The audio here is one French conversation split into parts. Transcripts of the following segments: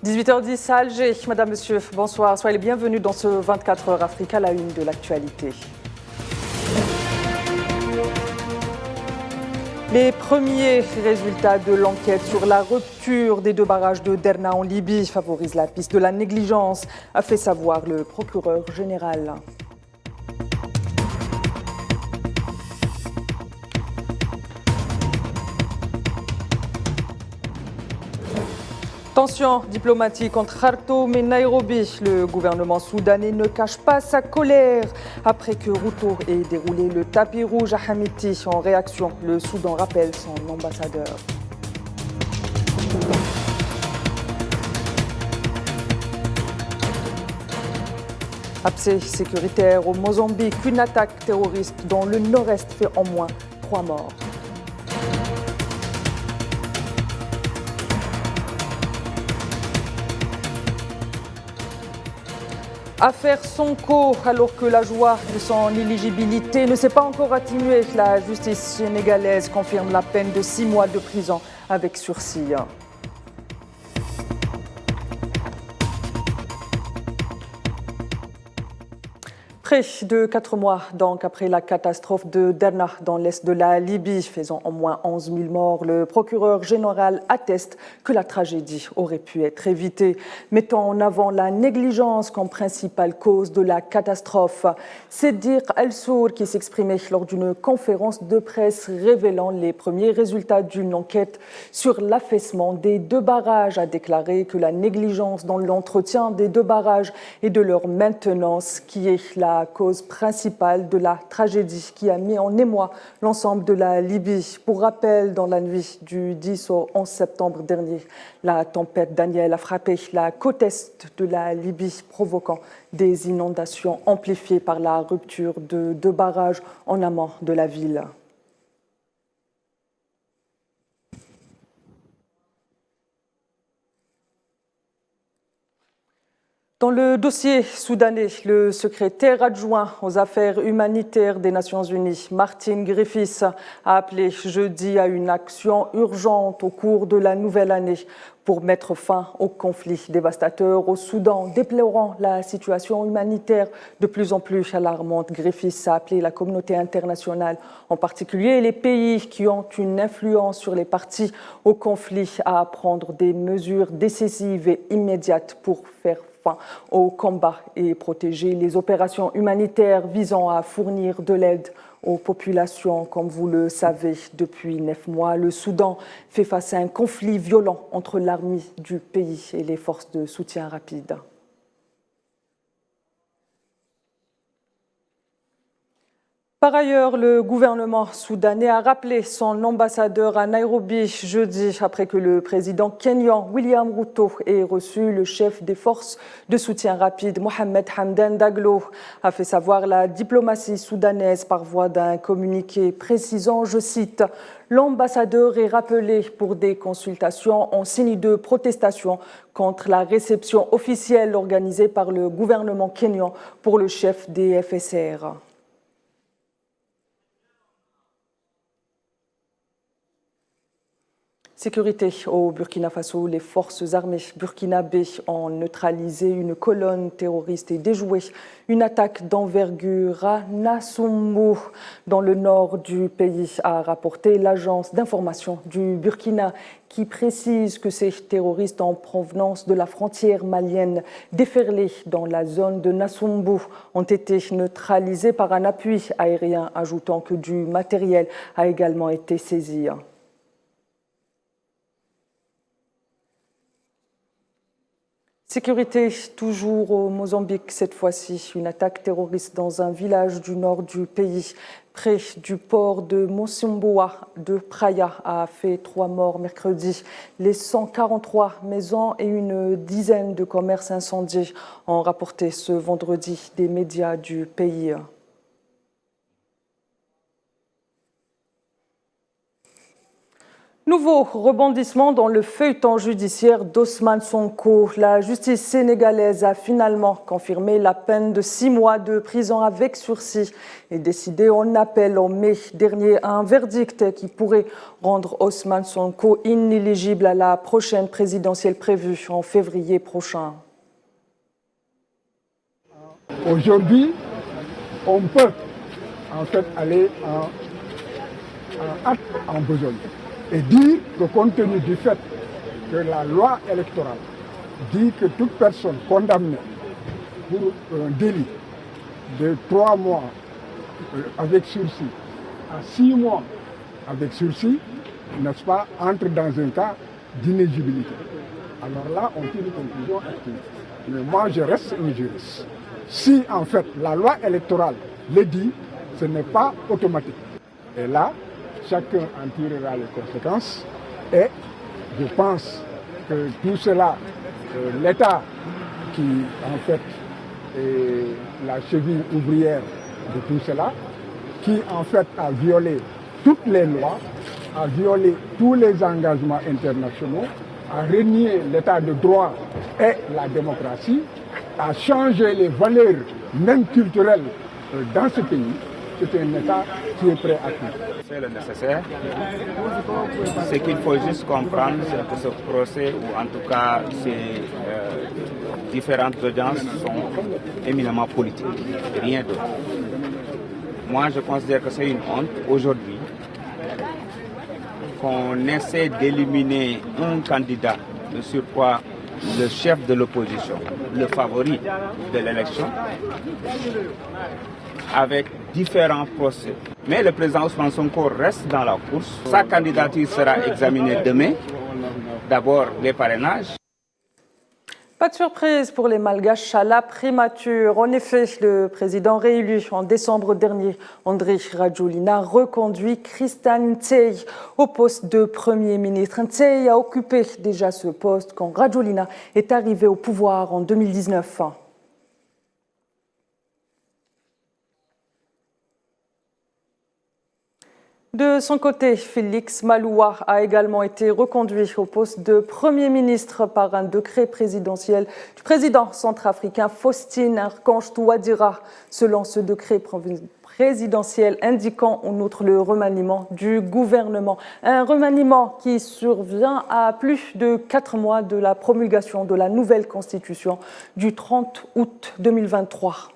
18h10 à Alger. Madame, Monsieur, bonsoir. Soyez les bienvenus dans ce 24 heures Afrique à la une de l'actualité. Les premiers résultats de l'enquête sur la rupture des 2 barrages de Derna en Libye favorisent la piste de la négligence, a fait savoir le procureur général. Tension diplomatique entre Khartoum et Nairobi. Le gouvernement soudanais ne cache pas sa colère après que Ruto ait déroulé le tapis rouge à Hamiti. En réaction, le Soudan rappelle son ambassadeur. Abcès sécuritaire au Mozambique, une attaque terroriste dans le nord-est fait au moins 3 morts. Affaire Sonko, alors que la joie de son éligibilité ne s'est pas encore atténuée, la justice sénégalaise confirme la peine de 6 mois de prison avec sursis. Près de 4 mois donc après la catastrophe de Derna dans l'est de la Libye, faisant au moins 11 000 morts, le procureur général atteste que la tragédie aurait pu être évitée, mettant en avant la négligence comme principale cause de la catastrophe. C'est dire Al-Sour qui s'exprimait lors d'une conférence de presse révélant les premiers résultats d'une enquête sur l'affaissement des 2 barrages, a déclaré que la négligence dans l'entretien des 2 barrages et de leur maintenance qui est la cause principale de la tragédie qui a mis en émoi l'ensemble de la Libye. Pour rappel, dans la nuit du 10 au 11 septembre dernier, la tempête Daniel a frappé la côte est de la Libye, provoquant des inondations amplifiées par la rupture de 2 barrages en amont de la ville. Dans le dossier soudanais, le secrétaire adjoint aux affaires humanitaires des Nations Unies, Martin Griffiths, a appelé jeudi à une action urgente au cours de la nouvelle année pour mettre fin au conflit dévastateur au Soudan. Déplorant la situation humanitaire de plus en plus alarmante, Griffiths a appelé la communauté internationale, en particulier les pays qui ont une influence sur les parties au conflit, à prendre des mesures décisives et immédiates pour faire au combat et protéger les opérations humanitaires visant à fournir de l'aide aux populations. Comme vous le savez, depuis 9 mois, le Soudan fait face à un conflit violent entre l'armée du pays et les forces de soutien rapide. Par ailleurs, le gouvernement soudanais a rappelé son ambassadeur à Nairobi jeudi après que le président kényan William Ruto ait reçu le chef des forces de soutien rapide Mohamed Hamdan Daglo, a fait savoir la diplomatie soudanaise par voie d'un communiqué précisant, je cite, « L'ambassadeur est rappelé pour des consultations en signe de protestation contre la réception officielle organisée par le gouvernement kényan pour le chef des FSR. » Sécurité au Burkina Faso, les forces armées burkinabées ont neutralisé une colonne terroriste et déjoué une attaque d'envergure à Nassumbu, dans le nord du pays, a rapporté l'agence d'information du Burkina, qui précise que ces terroristes en provenance de la frontière malienne déferlés dans la zone de Nassumbu ont été neutralisés par un appui aérien, ajoutant que du matériel a également été saisi. Sécurité toujours au Mozambique, cette fois-ci. Une attaque terroriste dans un village du nord du pays, près du port de Mocimboa de Praia, a fait 3 morts mercredi. Les 143 maisons et une dizaine de commerces incendiés ont rapporté ce vendredi des médias du pays. Nouveau rebondissement dans le feuilleton judiciaire d'Ousmane Sonko. La justice sénégalaise a finalement confirmé la peine de 6 mois de prison avec sursis et décidé en appel en mai dernier un verdict qui pourrait rendre Ousmane Sonko inéligible à la prochaine présidentielle prévue en février prochain. Aujourd'hui, on peut en fait aller en acte en besogne et dire que compte tenu du fait que la loi électorale dit que toute personne condamnée pour un délit de 3 mois avec sursis à 6 mois avec sursis, n'est-ce pas, entre dans un cas d'inéligibilité. Alors là, on tire une conclusion active. Mais moi, je reste un juriste. Si en fait la loi électorale le dit, ce n'est pas automatique. Et là, chacun en tirera les conséquences. Et je pense que tout cela, l'État qui en fait est la cheville ouvrière de tout cela, qui en fait a violé toutes les lois, a violé tous les engagements internationaux, a renié l'état de droit et la démocratie, a changé les valeurs même culturelles dans ce pays. C'est un État qui est prêt à tout. C'est le nécessaire. Ce qu'il faut juste comprendre, c'est que ce procès, ou en tout cas ces différentes audiences, sont éminemment politiques, rien d'autre. Moi, je considère que c'est une honte aujourd'hui qu'on essaie d'éliminer un candidat, de surcroît le chef de l'opposition, le favori de l'élection, avec différents procès. Mais le président Ousmane Sonko reste dans la course. Sa candidature sera examinée demain. D'abord, les parrainages. Pas de surprise pour les Malgaches à la primature. En effet, le président réélu en décembre dernier, Andry Rajoelina, reconduit Christian Ntey au poste de Premier ministre. Ntey a occupé déjà ce poste quand Rajoelina est arrivé au pouvoir en 2019. De son côté, Félix Malouwa a également été reconduit au poste de Premier ministre par un décret présidentiel du président centrafricain Faustin Archange Touadéra, selon ce décret présidentiel indiquant en outre le remaniement du gouvernement. Un remaniement qui survient à plus de 4 mois de la promulgation de la nouvelle constitution du 30 août 2023.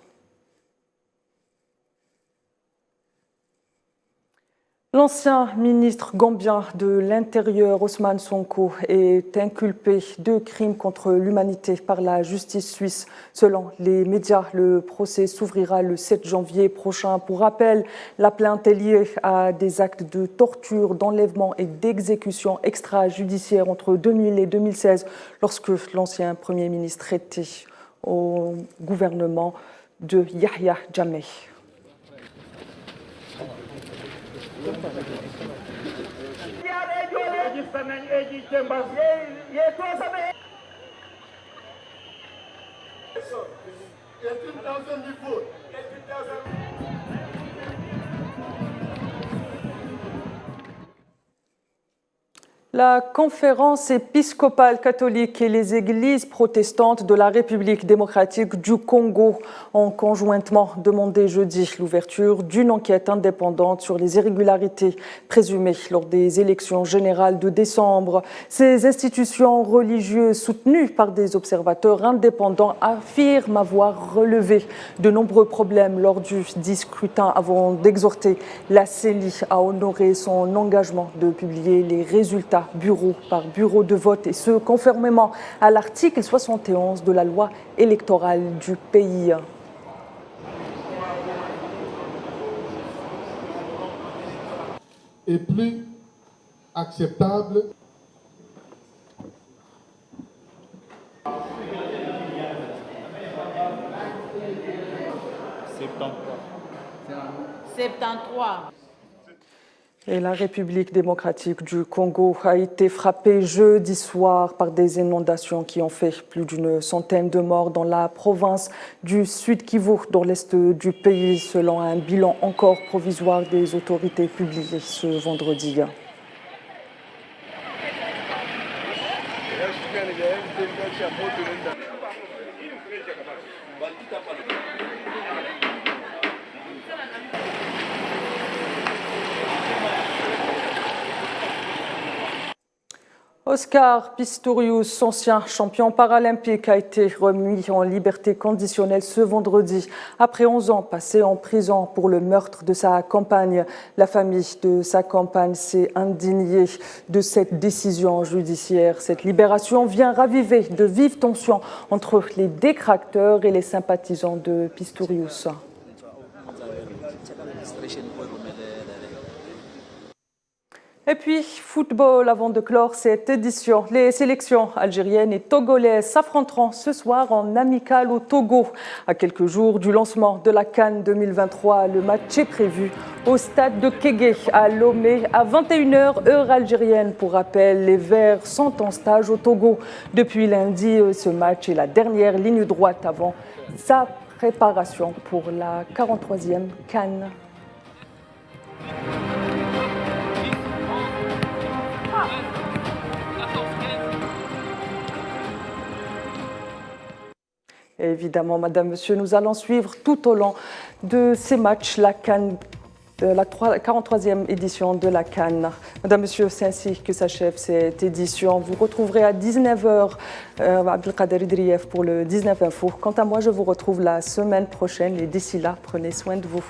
L'ancien ministre gambien de l'Intérieur, Ousmane Sonko, est inculpé de crimes contre l'humanité par la justice suisse. Selon les médias, le procès s'ouvrira le 7 janvier prochain. Pour rappel, la plainte est liée à des actes de torture, d'enlèvement et d'exécution extrajudiciaire entre 2000 et 2016, lorsque l'ancien Premier ministre était au gouvernement de Yahya Jammeh. La conférence épiscopale catholique et les églises protestantes de la République démocratique du Congo ont conjointement demandé jeudi l'ouverture d'une enquête indépendante sur les irrégularités présumées lors des élections générales de décembre. Ces institutions religieuses soutenues par des observateurs indépendants affirment avoir relevé de nombreux problèmes lors du scrutin avant d'exhorter la CENI à honorer son engagement de publier les résultats bureau par bureau de vote, et ce, conformément à l'article 71 de la loi électorale du pays. Et plus acceptable. Et la République démocratique du Congo a été frappée jeudi soir par des inondations qui ont fait plus d'une centaine de morts dans la province du Sud Kivu, dans l'est du pays, selon un bilan encore provisoire des autorités publié ce vendredi. Oscar Pistorius, ancien champion paralympique, a été remis en liberté conditionnelle ce vendredi. Après 11 ans passés en prison pour le meurtre de sa compagne, la famille de sa compagne s'est indignée de cette décision judiciaire. Cette libération vient raviver de vives tensions entre les détracteurs et les sympathisants de Pistorius. Et puis, football, avant de clore cette édition. Les sélections algériennes et togolaises s'affronteront ce soir en amical au Togo. À quelques jours du lancement de la CAN 2023, le match est prévu au stade de Kégué à Lomé à 21h heure algérienne. Pour rappel, les Verts sont en stage au Togo depuis lundi. Ce match est la dernière ligne droite avant sa préparation pour la 43e CAN. Et évidemment, Madame, Monsieur, nous allons suivre tout au long de ces matchs la CAN, la 43e édition de la CAN. Madame, Monsieur, c'est ainsi que s'achève cette édition. Vous retrouverez à 19h Abdelkader Idrieff pour le 19 Info. Quant à moi, je vous retrouve la semaine prochaine et d'ici là, prenez soin de vous.